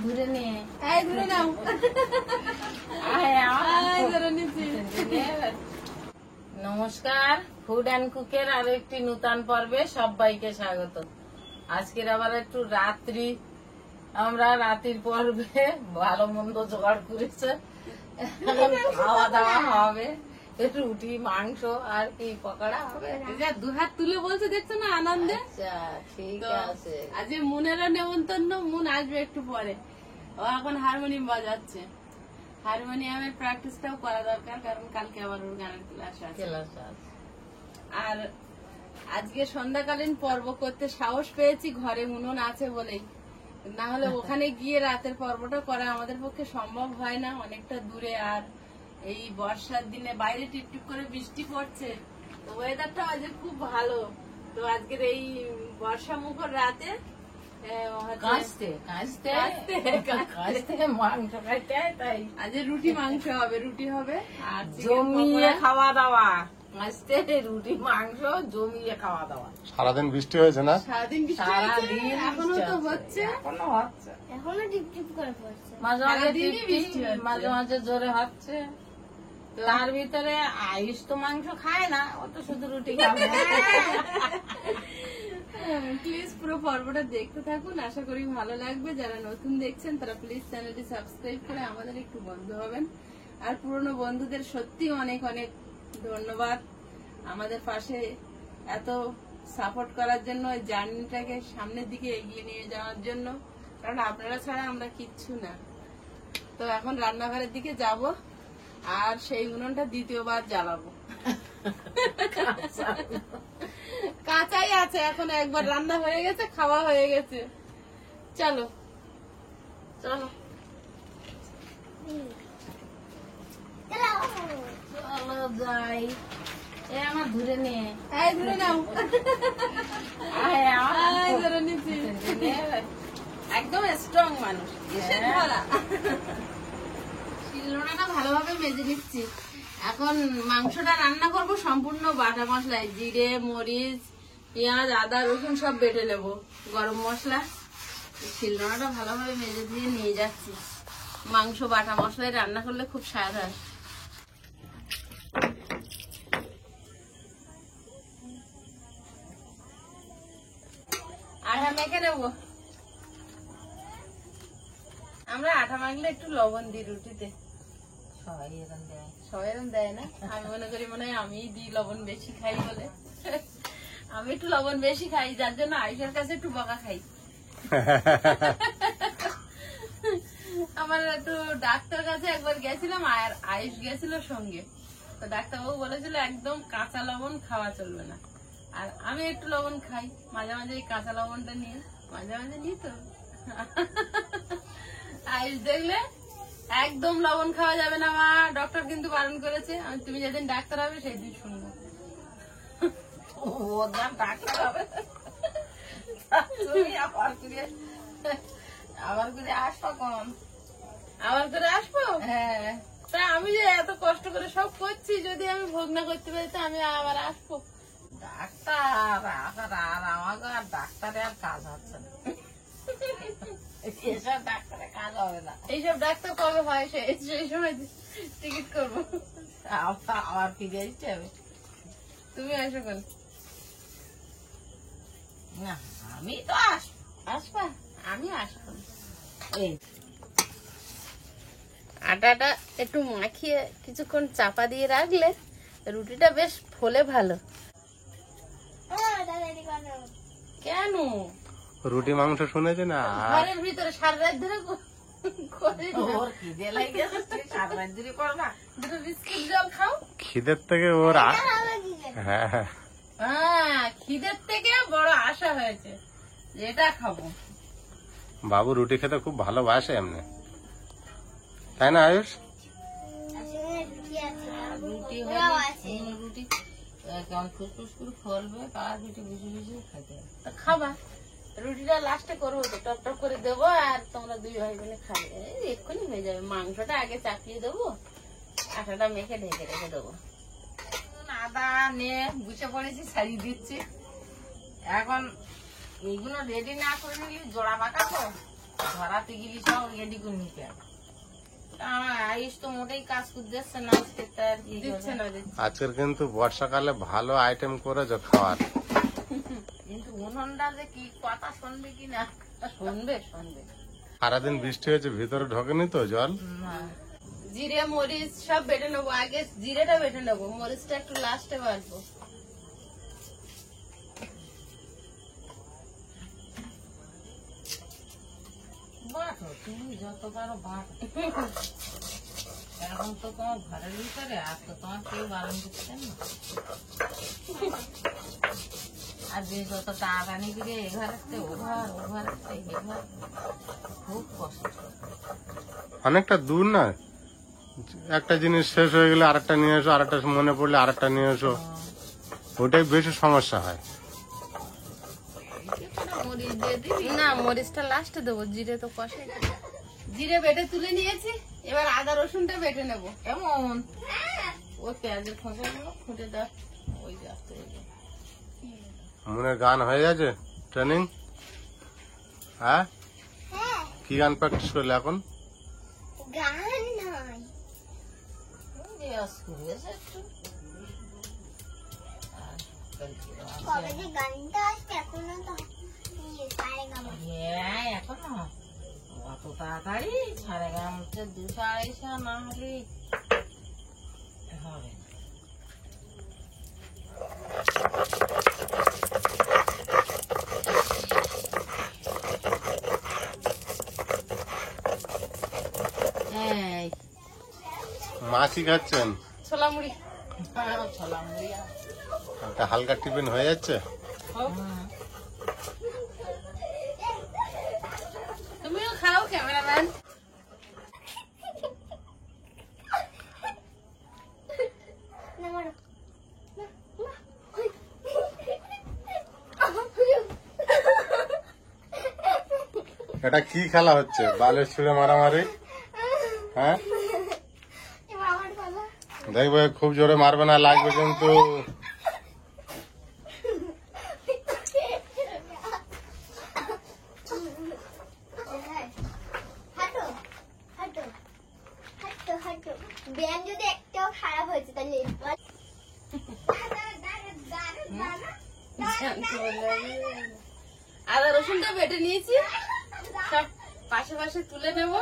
ধরে নিয়ে ধরে নাও। নমস্কার, ফুড অ্যান্ড কুকের আরো একটি নূতন পর্বে সবাইকে স্বাগত। আজকের আবার একটু আমরা রাতের পর্বে ভালো মন্দ জোগাড় করেছে, খাওয়া দাওয়া হবে, একটু রুটি মাংস আর কি পকোড়া হবে। দু হাত তুলে বলছে, দেখছো না আনন্দে। আচ্ছা ঠিক আছে। আজ মনেরও নেমন্তন্ন, মন আসবে একটু পরে। ও এখন হারমোনিয়াম বাজাচ্ছে। হারমোনিয়ামের প্র্যাকটিসটাও করা দরকার, কারণ কালকে আবার ওর গানের ক্লাস আছে। আর আজকে সন্ধ্যাকালীন পর্ব করতে সাহস পেয়েছি ঘরে উনুন আছে বলেই, না হলে ওখানে গিয়ে রাতের পর্বটা করা আমাদের পক্ষে সম্ভব হয় না, অনেকটা দূরে। আর এই বর্ষার দিনে বাইরে টিপটিপ করে বৃষ্টি পড়ছে, তো ওয়েদারটা আজকে খুব ভালো। তো আজকের এই বর্ষা মুখর রাতে মাংস খাইতে হয়, তাই আজ রুটি মাংস হবে, রুটি হবে আর জমিয়ে খাওয়া দাওয়া। আজকে রুটি মাংস জমিয়ে খাওয়া দাওয়া। সারাদিন বৃষ্টি হয়েছে না? সারাদিন বৃষ্টি হয়েছে, এখনো তো হচ্ছে, এখনো হচ্ছে, এখনো টিপটিপ করে পড়ছে। মাঝে মাঝে সারাদিনই বৃষ্টি হচ্ছে। মাঝে মাঝে জোরে হচ্ছে। তার ভিতরে আয়ুষ তো মাংস খায় না, ও তো শুধু রুটি খাবে। প্লিজ পুরো পর্বটা দেখতে থাকুন, আশা করি ভালো লাগবে। যারা নতুন দেখছেন তারা প্লিজ চ্যানেলটি সাবস্ক্রাইব করে আমাদের একটু বন্ধু হবেন। আর পুরনো বন্ধুদের সত্যি অনেক অনেক ধন্যবাদ আমাদের পাশে এত সাপোর্ট করার জন্য, এই জার্নিটাকে সামনের দিকে এগিয়ে নিয়ে যাওয়ার জন্য, কারণ আপনারা ছাড়া আমরা কিচ্ছু না। তো এখন রান্নাঘরের দিকে যাব, আর সেই উনুনটা দ্বিতীয়বার জ্বালাবো। কাঁচাই আছে, এখন একবার রান্না হয়ে গেছে, খাওয়া হয়ে গেছে। চলো চলো চলো যাই। এ আমার ধরে নিয়ে ধরে নাও। ধরে নিচ্ছি, একদম স্ট্রং মানুষ। শিলনোড়াটা ভালোভাবে মেজে নিচ্ছি। এখন মাংসটা রান্না করব সম্পূর্ণ বাটা মশলায়, জিরে মরিচ পেঁয়াজ আদা রসুন সব বেটে নেবো, গরম মশলা। শিলনোড়াটা ভালোভাবে মেজে দিয়ে নিয়ে যাচ্ছি। মাংস বাটা মশলায় রান্না করলে খুব স্বাদ হয়। আটা মেখে নেবো। আমরা আটা মাখলে একটু লবণ দিই রুটিতে, সবাই এরকম দেয়। সবাই এরকম দেয় না, আমি মনে করি মনে হয় আমি দিই লবণ বেশি খাই বলে। আমি একটু লবণ বেশি খাই, যার জন্য আয়ুষের কাছে একটু বকা খাই। আমার একটু ডাক্তার কাছে একবার গেছিলাম, আর আয়ুষ গেছিল সঙ্গে। তো ডাক্তারবাবু বলেছিল একদম কাঁচা লবণ খাওয়া চলবে না। আর আমি একটু লবণ খাই মাঝে মাঝে, এই কাঁচা লবণটা নিয়ে মাঝে মাঝে নিই। তো আয়ুষ দেখলে একদম লবণ খাওয়া যাবে না, মা ডক্টর কিন্তু বারণ করেছে। আমি তুমি যেদিন ডাক্তার হবে সেই দিন শুনবো। ওর নাম ডাক্তার হবে, তুমি আবার করে আসবো কম, আবার করে আসবো। হ্যাঁ, তা আমি যে এত কষ্ট করে সব করছি, যদি আমি ভোগ না করতে পারি তো আমি আবার আসবো। ডাক্তার আর আমাকে আর ডাক্তারে আর কাজ হচ্ছে না। এসব ডাক্তারে কাজ হবে না। এইসব ডাক্তার কবে হয় সেই সময় টিকিট করবো। আবার ফিরে আসতে হবে। তুমি আসো কেন? না আমি তো আসবা, আমি আসবো। এই আটাটা একটু মাখিয়ে কিছুক্ষণ চাপা দিয়ে রাখলে রুটিটা বেশ ফোলে ভালো। কেন? রুটি মাংস শুনেছে না? ঘরের ভিতরে সারা রাত ধরে ওর খিদে লাগে গেছে, সারা রাত ধরে করবা। দুটো বিস্কিট জল খাও। খিদের থেকে ওর হ্যাঁ হ্যাঁ, খিদের থেকে বড় আশা হয়েছে যেটা খাবো। বাবু রুটি খেতে খুব ভালোবাসে এমনি, তাই না আয়ুষ? রুটি রুটি কেমন ফুসফুস করে ফলবে, তার রুটি বুঝে বুঝে খেতে তা খাবা। রুটিটা লাস্টে করবো তো, টপ টপ করে দেবো, আর তোমরা দুই ভাই বোনে খাবে। এক্ষুনি হয়ে যাবে। মাংসটা আগে চাপিয়ে দেবো, আটাটা মেখে ঢেকে রেখে দেবো। আদা নিয়ে বুঝে পড়েছি, ছাড়িয়ে দিচ্ছি। এখন এইগুলো রেডি না করে নিলে জোড়া পাকা তো ধরাতে গেলি সব রেডি করে নিতে হবে। আমার আয়ুষ তো মোটেই কাজ করতে যাচ্ছে না আজকে, তাই আর কি দিচ্ছে করবে। না দিচ্ছে। আজকের কিন্তু বর্ষাকালে ভালো আইটেম করেছো খাওয়ার। কিন্তু উনুনটা যে কি কথা শুনবে কিনা, শুনবে শুনবে সারাদিন বৃষ্টি হয়েছে, ভিতরে ঢোকেনি তো জল? না। জিরে মরিচ সব বেটে নেবো, আগে জিরেটা বেটে নেবো, মরিচটা একটু লাস্টে বাটবো। বাটো তুমি যত পারো বাট। এখন তো তোমার ঘরের ভিতরে, আর তো তোমার কেউ বারণ করছেন না। আর যে যত টাকানি গিয়ে এ ঘর আসতে ও ঘর, ও ঘর আসতে এ ঘর, খুব কষ্ট। অনেকটা দূর না, একটা জিনিস শেষ হয়ে গেলে আরেকটা নিয়ে এসো, আরেকটা মনে পড়লে আরেকটা নিয়ে এসো, ওটাই বেশি সমস্যা হয়। মরিচ দিয়ে দিবি না, মরিচটা লাস্টে দেবো, জিরে তো কষাই। জিরে বেটে তুলে নিয়েছি, এবার আদা রসুনটা বেটে নেবো। এমন ওই পেঁয়াজের খোসাগুলো ফুটে দাও, ওই যাচ্ছে মনের গান হয়ে গেছে ট্রেনিং? হ্যাঁ, হ্যাঁ, কি গান প্র্যাকটিস করলে এখন? গান নয়। রেওয়াজ করেছে একটু। আর কবে যে গানটা আসছে এখনো তো সারেগামা। হ্যাঁ, এখনো অত তাড়াতাড়ি 2:30 2:30 না হলে হবে না। এই মাছি খাচ্ছেন? ছোলা মুড়ি। ছোলা মুড়ি আর একটা হালকা টিফিন হয়ে যাচ্ছে। তুমিও খাও ক্যামেরাম্যান। না মারো। এটা কি খেলা হচ্ছে? বালের ছুঁড়ে মারামারি? হ্যাঁ, এবার আমার পালা। দেখবে খুব জোরে মারবে না, লাগবে কিন্তু। হাঁটো হাঁটো হাঁটো হাঁটো। ব্যায়াম যদি একটাও খারাপ হয়েছে তাহলে আদা রসুনটা বেটে নিয়েছি, সব পাশে পাশে তুলে নেবো।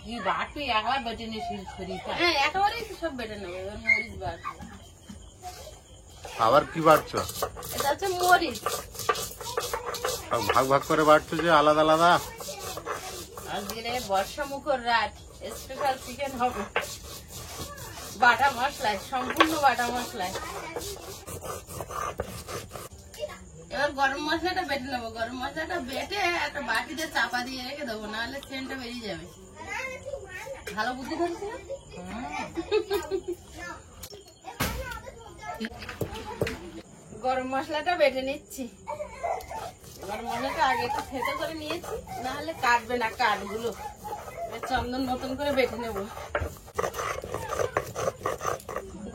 কি বাটি একলা বেটে নিয়ে শরীরটা হ্যাঁ, একেবারেই তো সব বেটে নেবো। এবার মরিচ বাটবো। আবার কি বাড়ছো? এটা হচ্ছে মরিচ। সব ভাগ ভাগ করে বাড়ছো যে আলাদা আলাদা? আজকে বর্ষা মুখর রাত, স্পেশাল চিকেন হবে বাটা মশলায়, সম্পূর্ণ বাটা মশলায়। এবার গরম মশলাটা বেটে নেবো। গরম মশলাটা বেটে একটা বাটিতে চাপা দিয়ে রেখে দেবো, নাহলে সেন্টটা বেরিয়ে যাবে। ভালো বুদ্ধি ধরছি না? গরম মশলাটা বেটে নিচ্ছি। গরম মশলাটা আগে একটু থেতো করে নিয়েছি, নাহলে কাটবে না কাঠগুলো। চন্দন মতন করে বেটে নেব।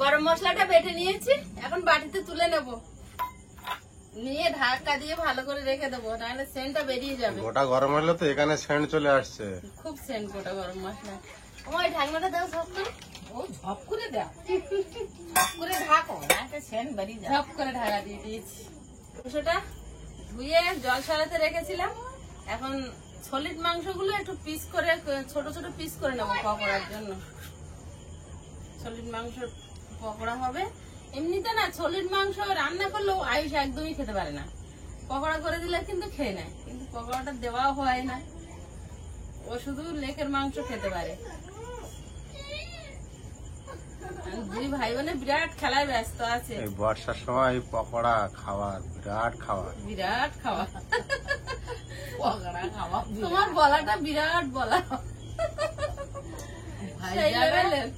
গরম মশলাটা বেটে নিয়েছি, এখন বাটিতে তুলে নেব। নিয়ে ঢাকা দিয়ে ভালো করে রেখে দেবো, নাহলে সেন্টটা বেরিয়ে যাবে। গোটা গরম হলে তো এখানে সেন্ট চলে আসছে। খুব সেন্ট গোটা গরম মশলা। ওই ঢাকনাটা দাও সব করে। ও ঝপ করে দাও, ঝপ করে ঢাকো, নাকি সেন বেরিয়ে যায়। ঝপ করে ঢাকা দিয়ে দিয়েছি। মাংসটা ধুয়ে জল সরাতে রেখেছিলাম। এখন সলিড মাংসগুলো একটু পিস করে, ছোট ছোট পিস করে নেবো পকোড়ার জন্য। সলিড মাংস পকোড়া হবে। এমনিতে না সলিড মাংস রান্না করলেও আয়ুষ একদমই খেতে পারে না। পকোড়া করে দিলে কিন্তু খেয়ে নেয়, কিন্তু পকোড়াটা দেওয়া হয় না। ও শুধু লেকের মাংস খেতে পারে। দুই ভাই বোনে বিরাট খেলায় ব্যস্ত আছে। এই বর্ষার সময় পকোড়া খাওয়ার বিরাট খাওয়ার। বিরাট খাওয়া। পকোড়া খাওয়া তোমার বলাটা বিরাট বলা। ভাই সেই যাবে, লেভেলের।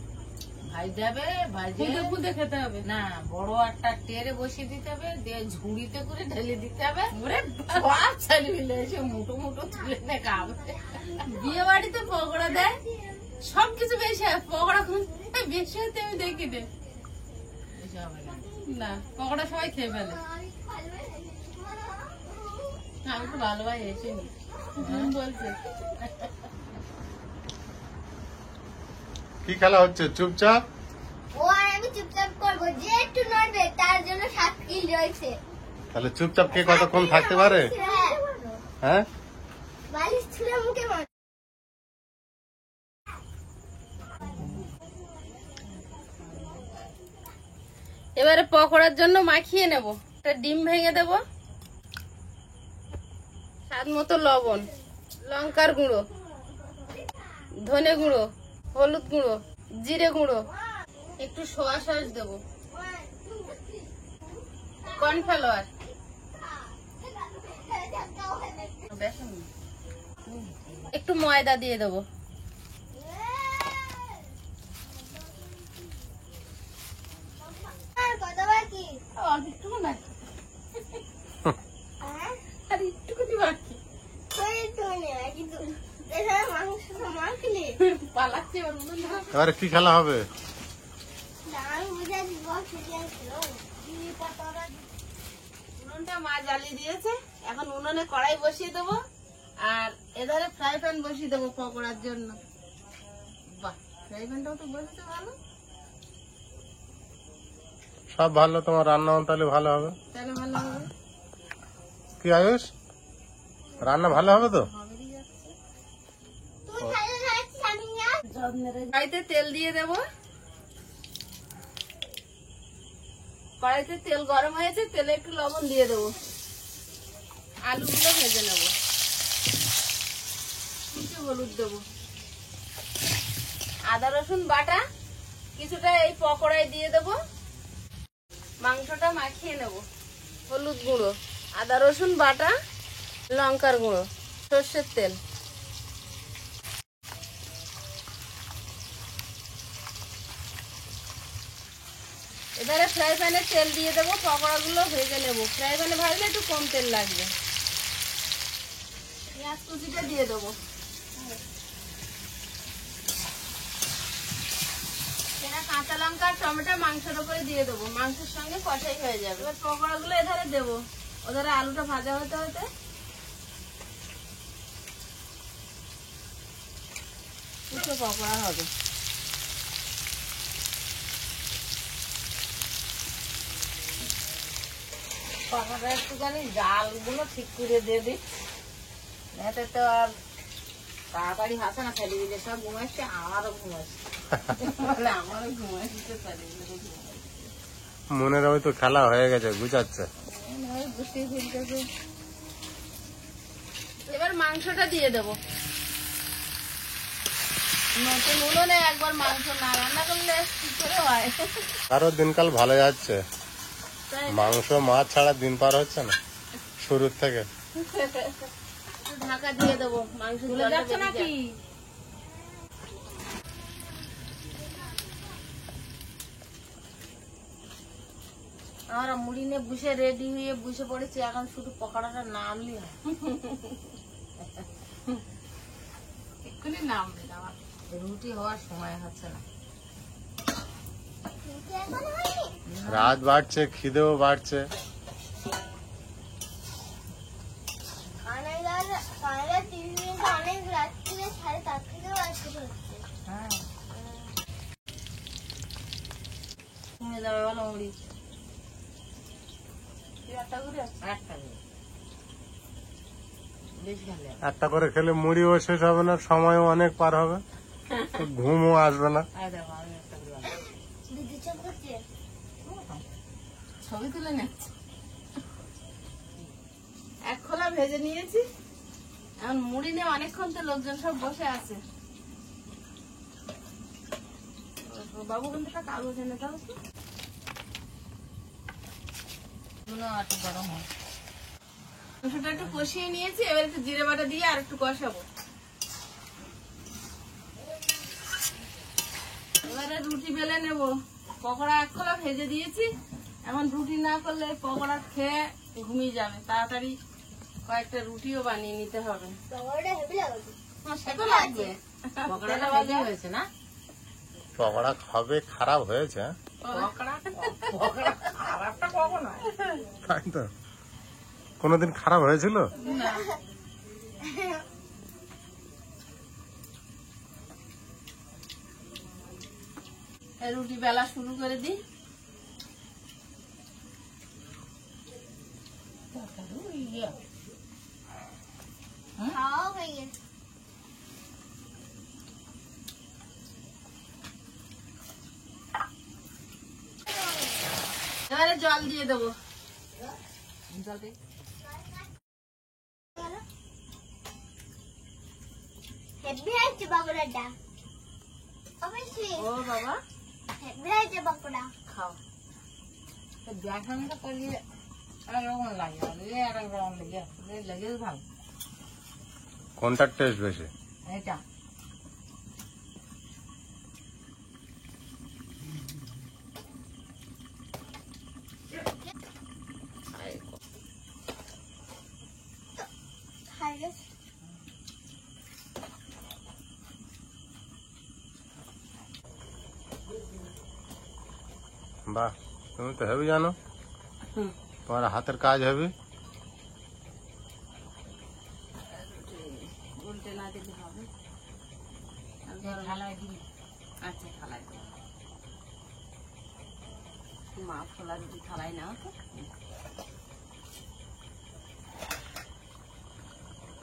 ভাই যাবে, ভাইজে ফুদে ফুদে খেতে হবে। না বড় একটা টেরে বসিয়ে দিতে হবে, দিয়ে ঝুড়িতে করে ঢেলে দিতে হবে। ওরে সব ছেলে মিলে এসে মুঠো মুঠো তুলে নে খাবে। বিয়ে বাড়িতে পকোড়া দেয়, সবকিছু বেশি হয়, পকোড়া বেশি হতে আমি দেখি দে বেশি হবে না। না, পকোড়া সবাই খেয়ে ফেলে। আমি তো ভালোবাসি এসে নি। বলছে কি খেলা হচ্ছে চুপচাপ? ও আর আমি চুপচাপ করবো, যে একটু নড়বে তার জন্য 7 কিল রয়েছে। তাহলে চুপচাপ কে কতক্ষণ থাকতে পারে? হ্যাঁ, হ্যাঁ, বালিশ ছুঁড়ে মুখে মার। এবারে পকোড়ার জন্য মাখিয়ে নেব। একটা ডিম ভেঙে দেব, স্বাদ মতো লবণ, লঙ্কার গুঁড়ো, ধনে গুঁড়ো, হলুদ গুঁড়ো, জিরে গুঁড়ো, একটু সোয়া সস দেব, কর্নফ্লাওয়ার, একটু ময়দা দিয়ে দেবো। আর কত বাকি? অল্প একটুকু না, হ্যাঁ, আর একটুকুনি বাকি। ওই তো নেই কিন্তু এখানে মাংসটা মাখলে পালাচ্ছে এবার উনুন ধরো। এবারে কি খেলা হবে? আমি বুঝে বসে গেছিল। উনুনটা মা জ্বালিয়ে দিয়েছে, এখন উনুনে কড়াই বসিয়ে দেবো আর এধারে ফ্রাই প্যান বসিয়ে দেবো পকোড়ার জন্য। বাহ, ফ্রাই প্যানটাও তো বসেছে ভালো, সব ভালো, তোমার রান্না তাহলে ভালো হবে। তাহলে ভালো হবে। কি আয়ুষ, রান্না ভালো হবে তো? তুই খাইলে খাচ্ছিস, আমি না। কড়াইতে তেল দিয়ে দেব। কড়াইতে তেল গরম হয়েছে, তেলে একটু লবণ দিয়ে দেবো, আলুগুলো ভেজে নেব, একটু হলুদ দেবো, আদা রসুন বাটা কিছুটা এই পকোড়ায় দিয়ে দেবো, মাংসটা মাখিয়ে নেব, হলুদ গুঁড়ো, আদা রসুন বাটা, লঙ্কার গুঁড়ো, সর্ষের তেল, এবারে ফ্রাই প্যানে তেল দিয়ে দেবো, পকোড়াগুলো ভেজে নেব। ফ্রাই প্যানে ভাজলে একটু কম তেল লাগবে। পেঁয়াজ কুচিটা দিয়ে দেবো, এরা কাঁচা লঙ্কা আর টমেটো মাংসের উপরে দিয়ে দেবো, মাংসের সঙ্গে কষাই হয়ে যাবে। এবার পকোড়াগুলো এধারে দেবো, ওধারে আলুটা ভাজা হতে হতে দুটো পকোড়া হবে। পাখাটা একটুখানি জালগুলো ঠিক করে দিয়ে দিই, এতে তো আর তাড়াতাড়ি হাসে না, ফেলে দিলে সব ঘুমাচ্ছে, আমারও ঘুমাচ্ছে, মানে আমারও ঘুমাচ্ছে, ফেলে দিলে মনের হয়তো খেলা হয়ে গেছে, বুঝাচ্ছে। বুঝতেই ফেলতেছে। এবার মাংসটা দিয়ে দেবো। নতুন উনুনে একবার মাংস না রান্না করলে কি করে হয়? আরো দিনকাল ভালো যাচ্ছে, তাই মাংস মাছ ছাড়া দিন পার হচ্ছে না শুরুর থেকে। একটু ঢাকা দিয়ে দেবো, মাংস চলে যাচ্ছে নাকি? আমরা মুড়ি নিয়ে বসে রেডি হয়ে বসে পড়েছি, এখন শুধু পকোড়াটা নামলি হয়। এক্ষুনি নামবে না, আমার রুটি হওয়ার সময় হচ্ছে না। কিন্তু এখনো হয়নি। রাত বাড়ছে, খিদেও বাড়ছে। কানাডা টিভি অনেক রাত্রে 4:30 থেকেও আসতে হচ্ছে। হ্যাঁ, কমে যাবে বলো মুড়ি। একটা করে একটা করে। বেশি খেলে হবে। একটা করে খেলে মুড়িও শেষ হবে না, সময়ও অনেক পার হবে, তো ঘুমও আসবে না। আর দেখো, আমি একটা করে বানাবো। দিদি চোখ করছে। ছবি তুলে নিচ্ছি। এক খোলা ভেজে নিয়েছি, এখন মুড়ি নিয়ে অনেকক্ষণ তো লোকজন সব বসে আছে। বাবু কিন্তু একটা কাগজ এনে দাও তো। এগুলো একটু গরম হয়। মাংসটা একটু কষিয়ে নিয়েছি, এবার একটু জিরে বাটা দিয়ে আর একটু কষাবো। এবারে রুটি বেলে নেব। পকোড়া এক খোলা ভেজে দিয়েছি, এখন রুটি না করলে পকোড়া খেয়ে ঘুমিয়ে যাবে, তাড়াতাড়ি কয়েকটা রুটিও বানিয়ে নিতে হবে। পকোড়াটা হেভি লাগবে। সে তো লাগবে, পকোড়াটা ভালোই হয়েছে না? পকোড়া খাবে খারাপ হয়েছে, হ্যাঁ? পকোড়া খারাপটা কখন হয়? তাই তো, কোনোদিন খারাপ হয়েছিল? না, রুটি বেলা শুরু করে দিই। খাওয়া হয়ে গেছে। এবারে জল দিয়ে দেবো। হেভি হয়েছে বাবুরাটা। অবশ্যই ও বাবা হেভি হয়েছে বাবুরা। খাও। ব্যাকরণটা করলে একরকম লাগে, আর একরকম লেগে লেগে ভালো। কোনটার টেস্ট বেশি? এটা খাই গেছে। বাহ, তুমি তো হেভি জানো, হুম। তোমার হাতের কাজ হেভি। উল্টে না দিলে হবে। ঢালাই দিবি। আচ্ছা থালায় দিই। মা ফোলা রুটি থালায় নাও তো।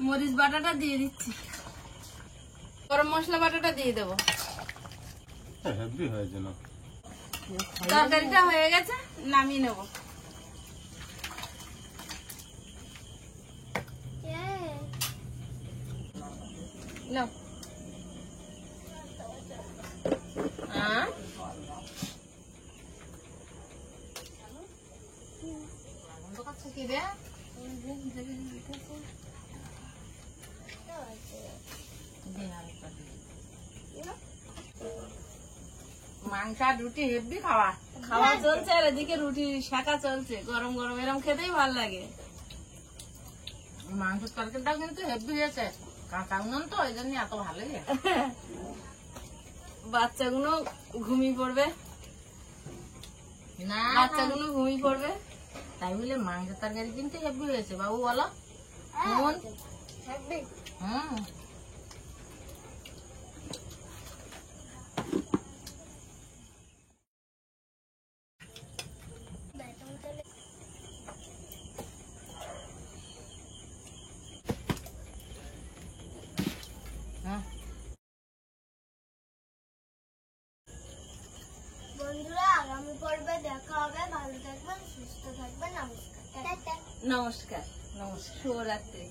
মরিচ বাটাটা দিয়ে দিচ্ছি, গরম মশলা বাটাটা দিয়ে দেবো। হেভি হয়েছে না? তরকারিটা হয়ে গেছে, নামিয়ে নেবো। নাও। হ্যাঁ কি রে? মাংস আর রুটি হেভি খাওয়া। খাওয়া চলছে আর এদিকে রুটি শাঁকা চলছে, গরম গরম এরম খেতেই ভালো লাগে। মাংসের তরকারিটাও কিন্তু হেভি হয়েছে, কাঁচা উনুন তো ওই জন্য এত ভালোই লাগে। বাচ্চাগুলো ঘুমিয়ে পড়বে, না বাচ্চাগুলো ঘুমিয়ে পড়বে। তাই বলে মাংসের তরকারি কিন্তু হেভি হয়েছে বাবু, বলো। নুন হেভি। হুম হ্যাঁ বন্ধুরা, আগামী পর্বে দেখা হবে। ভালো থাকবেন, সুস্থ থাকবেন। নমস্কার। টাটা। নমস্কার, নমস্কার। শুভরাত্রি।